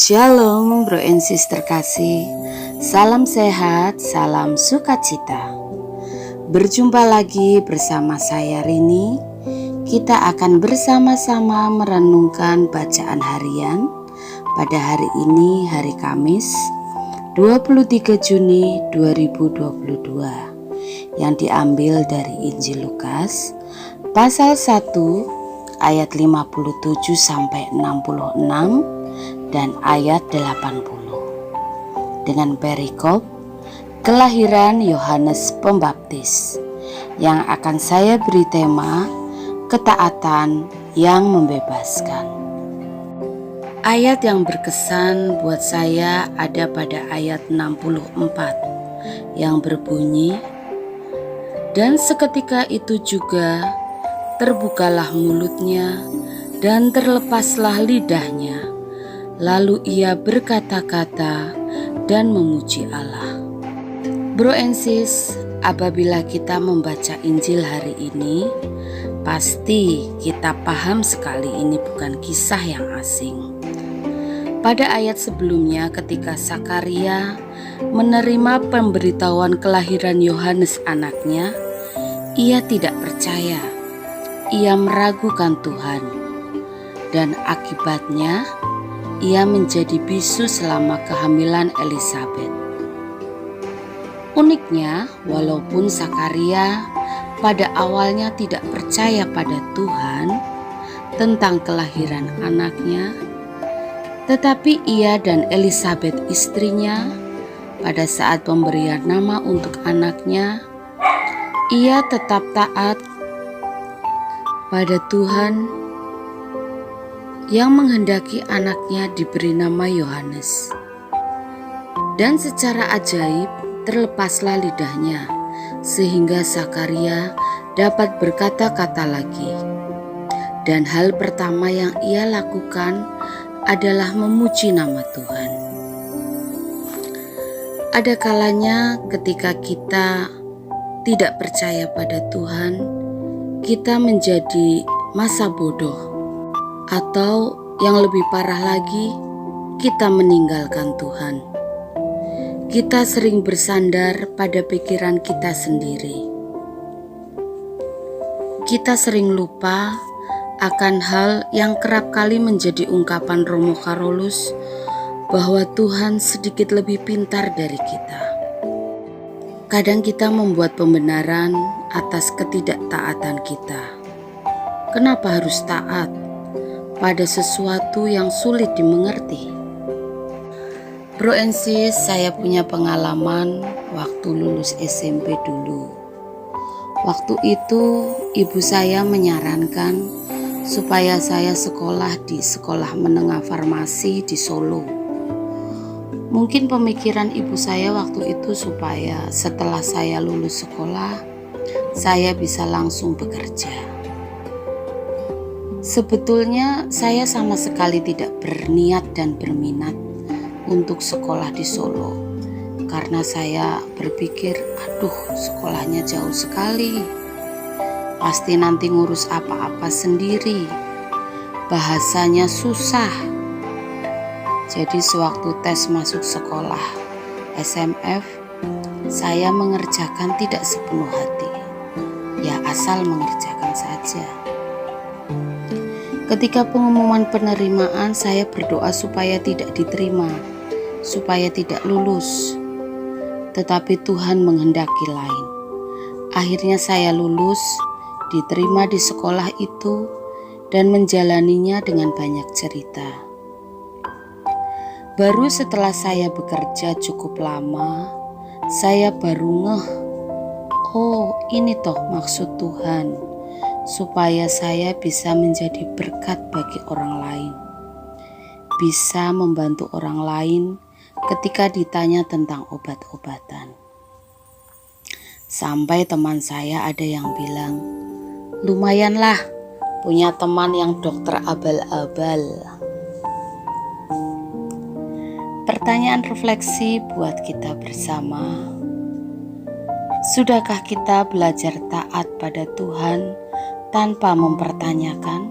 Shalom bro and sister kasih. Salam sehat, salam sukacita. Berjumpa lagi bersama saya Rini. Kita akan bersama-sama merenungkan bacaan harian pada hari ini, hari Kamis 23 Juni 2022, yang diambil dari Injil Lukas pasal 1 ayat 57 sampai 66 dan ayat 80 dengan perikop kelahiran Yohanes Pembaptis, yang akan saya beri tema ketaatan yang membebaskan. Ayat yang berkesan buat saya ada pada ayat 64 yang berbunyi, "Dan seketika itu juga terbukalah mulutnya dan terlepaslah lidahnya, lalu ia berkata-kata dan memuji Allah." Bro and sis, apabila kita membaca Injil hari ini, pasti kita paham sekali ini bukan kisah yang asing. Pada ayat sebelumnya, ketika Sakaria menerima pemberitahuan kelahiran Yohanes anaknya, ia tidak percaya. Ia meragukan Tuhan, dan akibatnya ia menjadi bisu selama kehamilan Elisabet. Uniknya, walaupun Sakaria pada awalnya tidak percaya pada Tuhan tentang kelahiran anaknya, tetapi ia dan Elisabet istrinya pada saat pemberian nama untuk anaknya, ia tetap taat pada Tuhan yang menghendaki anaknya diberi nama Yohanes. Dan secara ajaib terlepaslah lidahnya, sehingga Sakaria dapat berkata-kata lagi. Dan hal pertama yang ia lakukan adalah memuji nama Tuhan. Ada kalanya ketika kita tidak percaya pada Tuhan, kita menjadi masa bodoh, atau yang lebih parah lagi, kita meninggalkan Tuhan. Kita sering bersandar pada pikiran kita sendiri. Kita sering lupa akan hal yang kerap kali menjadi ungkapan Romo Carolus, bahwa Tuhan sedikit lebih pintar dari kita. Kadang kita membuat pembenaran atas ketidaktaatan kita. Kenapa harus taat pada sesuatu yang sulit dimengerti? Bro and sis, saya punya pengalaman waktu lulus SMP dulu. Waktu itu ibu saya menyarankan supaya saya sekolah di sekolah menengah farmasi di Solo. Mungkin pemikiran ibu saya waktu itu supaya setelah saya lulus sekolah, saya bisa langsung bekerja. Sebetulnya saya sama sekali tidak berniat dan berminat untuk sekolah di Solo, karena saya berpikir, aduh, sekolahnya jauh sekali, pasti nanti ngurus apa-apa sendiri, bahasanya susah. Jadi sewaktu tes masuk sekolah SMF, saya mengerjakan tidak sepenuh hati, ya asal mengerjakan saja. Ketika pengumuman penerimaan, saya berdoa supaya tidak diterima, supaya tidak lulus. Tetapi Tuhan menghendaki lain. Akhirnya saya lulus, diterima di sekolah itu, dan menjalaninya dengan banyak cerita. Baru setelah saya bekerja cukup lama, saya baru ngeh, oh ini toh maksud Tuhan, supaya saya bisa menjadi berkat bagi orang lain, bisa membantu orang lain ketika ditanya tentang obat-obatan. Sampai teman saya ada yang bilang, lumayanlah punya teman yang dokter abal-abal. Pertanyaan refleksi buat kita bersama, sudahkah kita belajar taat pada Tuhan tanpa mempertanyakan?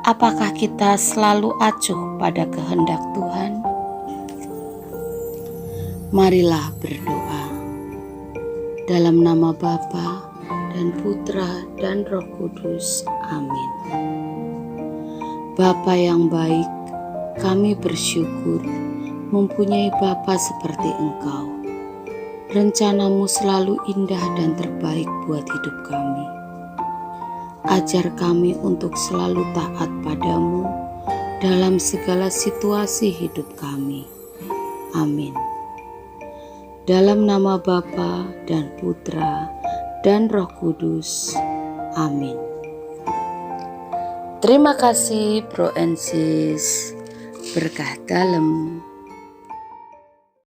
Apakah kita selalu acuh pada kehendak Tuhan? Marilah berdoa. Dalam nama Bapa dan Putra dan Roh Kudus. Amin. Bapa yang baik, kami bersyukur mempunyai Bapa seperti Engkau. Rencanamu selalu indah dan terbaik buat hidup kami. Ajar kami untuk selalu taat padamu dalam segala situasi hidup kami. Amin. Dalam nama Bapa dan Putra dan Roh Kudus. Amin. Terima kasih Bro and Sis. Berkah dalam.